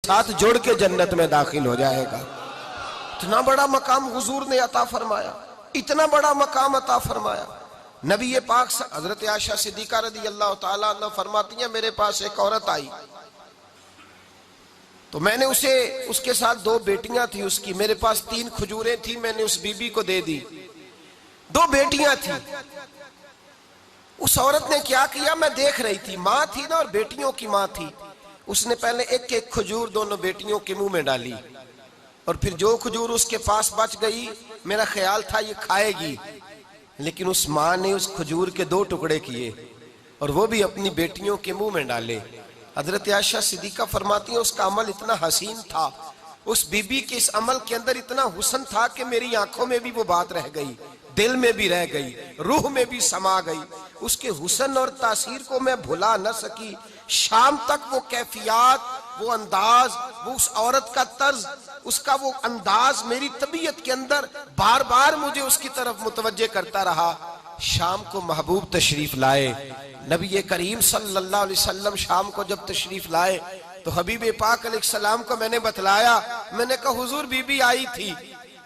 साथ जोड़ के जन्नत में दाखिल हो जाएगा। इतना बड़ा मकाम हुजूर ने अता फरमाया, इतना बड़ा मकाम अता फरमाया। नबी पाक हजरत आयशा सिद्दीका रज़ी अल्लाह तआला अन्हा फरमाती हैं, मेरे पास एक औरत आई तो मैंने उसे, उसके साथ 2 बेटियां थी उसकी, मेरे पास 3 खजूरें थी, मैंने उस बीबी को दे दी। 2 बेटियां थी। उस औरत ने क्या किया, मैं देख रही थी, माँ थी ना और बेटियों की माँ थी। उसने पहले एक एक खजूर दोनों बेटियों के मुंह में डाली और फिर जो खजूर उसके पास बच गई, मेरा ख्याल था ये खाएगी, लेकिन उस माँ ने उस खजूर के 2 टुकड़े किए और वो भी अपनी बेटियों के मुंह में डाले। हजरत आयशा सिद्दीका फरमाती है, उसका अमल इतना हसीन था, उस बीबी के इस अमल के अंदर इतना हुस्न था कि मेरी आंखों में भी वो बात रह गई, दिल में भी रह गई, रूह में भी समा गई। उसके हुस्न और तासीर को मैं भुला न सकी। शाम तक वो कैफियत, वो अंदाज, वो उस औरत का तर्ज, उसका वो अंदाज मेरी तबीयत के अंदर बार बार मुझे उसकी तरफ मुतवज्जे करता रहा। शाम को महबूब तशरीफ लाए, नबी करीम सल्लल्लाहु अलैहि वसल्लम शाम को जब तशरीफ लाए तो हबीब पाक अलैहिस्सलाम को मैंने बतलाया, मैंने कहा हुजूर बीबी आई थी,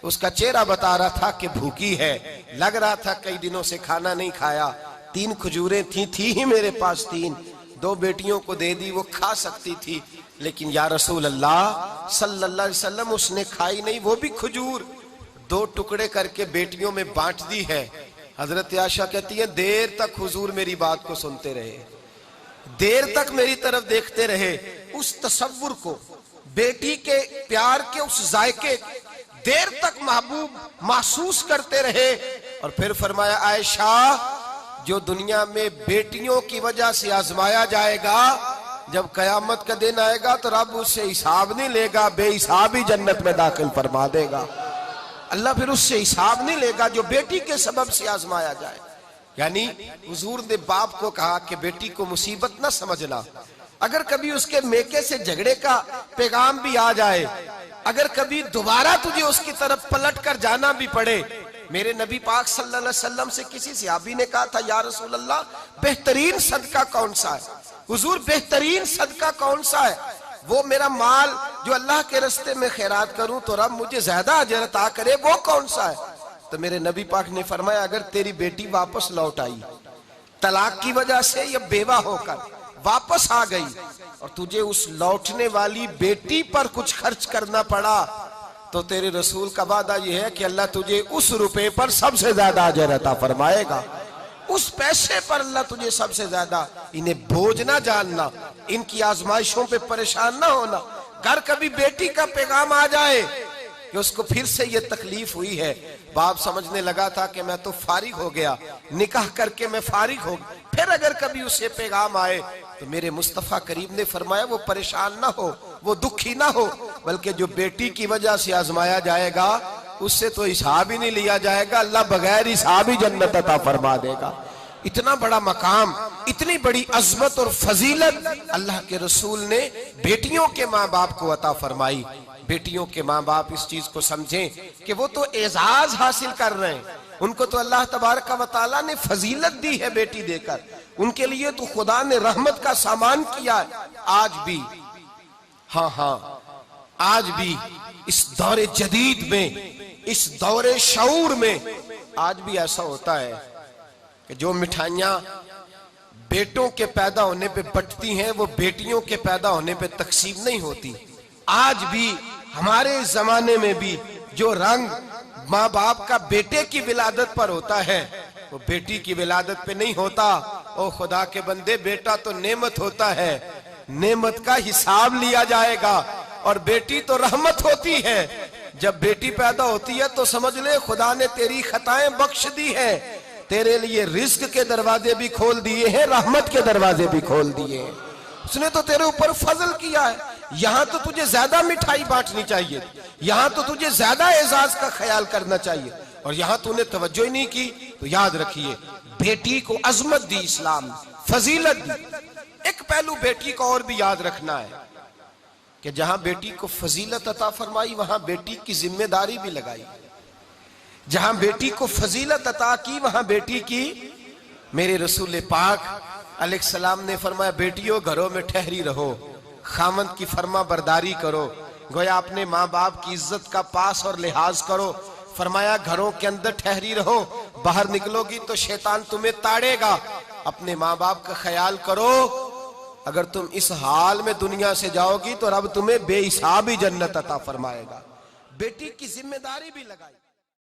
उसका चेहरा बता रहा था कि भूखी है, लग रहा था कई दिनों से खाना नहीं खाया। 3 खजूरें थी ही मेरे पास 3, 2 बेटियों को दे दी, वो खा सकती थी, लेकिन या रसूल अल्लाह सल्लल्लाहु अलैहि वसल्लम उसने खाई नहीं, वो भी खजूर 2 टुकड़े करके बेटियों में बांट दी है। हजरत आयशा कहती है, देर तक हुजूर मेरी बात को सुनते रहे, देर तक मेरी तरफ देखते रहे, उस तसव्वुर को, बेटी के प्यार के उस जायके देर तक महबूब महसूस करते रहे। और फिर फरमाया, आयशा जो दुनिया में बेटियों की वजह से आजमाया जाएगा, जब कयामत का दिन आएगा तो रब उससे हिसाब नहीं लेगा, बेहिसाब ही जन्नत में दाखिल फरमा देगा। अल्लाह फिर उससे हिसाब नहीं लेगा जो बेटी के सबब से आजमाया जाए। यानी हुजूर ने बाप को कहा कि बेटी को मुसीबत ना समझना, अगर कभी उसके मेके से झगड़े का पैगाम भी आ जाए, अगर कभी दोबारा तुझे उसकी तरफ पलट कर जाना भी पड़े। मेरे नबी पाक सल्लल्लाहु अलैहि वसल्लम से किसी सहाबी ने कहा था, या रसूल अल्लाह बेहतरीन सदका कौन सा है? हुजूर बेहतरीन सदका कौन सा है? वो मेरा माल जो अल्लाह के रास्ते में खैरात करूं तो रब मुझे ज्यादा अजर अता करे, वो कौन सा है? तो मेरे नबी पाक ने फरमाया, अगर तेरी बेटी वापस लौट आई तलाक की वजह से या बेवा होकर वापस आ गई और तुझे उस लौटने वाली बेटी पर कुछ खर्च करना पड़ा, तो तेरे रसूल का वादा यह है कि अल्लाह तुझे उस रुपए पर सबसे ज्यादा अजर अता फरमाएगा, उस पैसे पर अल्लाह तुझे सबसे ज्यादा। इन्हें बोझ ना जानना, इनकी आजमाइशों पे परेशान ना होना। घर कभी बेटी का पैगाम आ जाए कि उसको फिर से ये तकलीफ हुई है, बाप समझने लगा था कि मैं तो फारिग हो गया, निकाह करके मैं फारिग हो गया, फिर अगर कभी उसे पैगाम आए तो मेरे मुस्तफा करीम ने फरमाया वो परेशान ना हो, वो दुखी ना हो, बल्कि जो बेटी की वजह से आजमाया जाएगा उससे तो हिसाब ही नहीं लिया जाएगा, अल्लाह बगैर हिसाब ही जन्नत अता फरमा देगा। इतना बड़ा मकाम, इतनी बड़ी अजमत और फजीलत अल्लाह के रसूल ने बेटियों के माँ बाप को अता फरमाई। बेटियों के माँ बाप इस चीज को समझें कि वो तो एजाज हासिल कर रहे हैं, उनको तो अल्लाह तबारक व तआला ने फजीलत दी है बेटी देकर, उनके लिए तो खुदा ने रहमत का सामान किया है। आज भी, हाँ, आज भी इस दौरे जदीद में, इस दौरे शऊर में आज भी ऐसा होता है कि जो मिठाइयां बेटों के पैदा होने पे बंटती हैं वो बेटियों के पैदा होने पे तकसीम नहीं होती। आज भी हमारे जमाने में भी जो रंग माँ बाप का बेटे की विलादत पर होता है वो बेटी की विलादत पे नहीं होता। ओ खुदा के बंदे, बेटा तो नेमत होता है, नेमत का हिसाब लिया जाएगा, और बेटी तो रहमत होती है। जब बेटी पैदा होती है तो समझ ले खुदा ने तेरी खताएं बख्श दी है, तेरे लिए रिज्क के दरवाजे भी खोल दिए हैं, रहमत के दरवाजे भी खोल दिए हैं, उसने तो तेरे ऊपर फजल किया है। यहाँ तो तुझे ज्यादा मिठाई बांटनी चाहिए, यहाँ तो तुझे ज्यादा एजाज का ख्याल करना चाहिए, और यहाँ तूने तवज्जो ही नहीं की। तो याद रखिए, बेटी को अजमत दी इस्लाम, फजीलत दी। एक पहलू बेटी को और भी याद रखना है कि जहां बेटी को फजीलत अता फरमाई वहां बेटी की जिम्मेदारी भी लगाई। जहां बेटी को फजीलत अता की वहां बेटी की, मेरे रसूल पाक अलैहिस्सलाम ने फरमाया, बेटियों घरों में ठहरी रहो, खामंद की फर्मा बरदारी करो, गोया अपने माँ बाप की इज्जत का पास और लिहाज करो। फरमाया घरों के अंदर ठहरी रहो, बाहर निकलोगी तो शैतान तुम्हें ताड़ेगा। अपने माँ बाप का ख्याल करो, अगर तुम इस हाल में दुनिया से जाओगी तो रब तुम्हें बेहिसाबी जन्नत अता फरमाएगा। बेटी की जिम्मेदारी भी लगाई।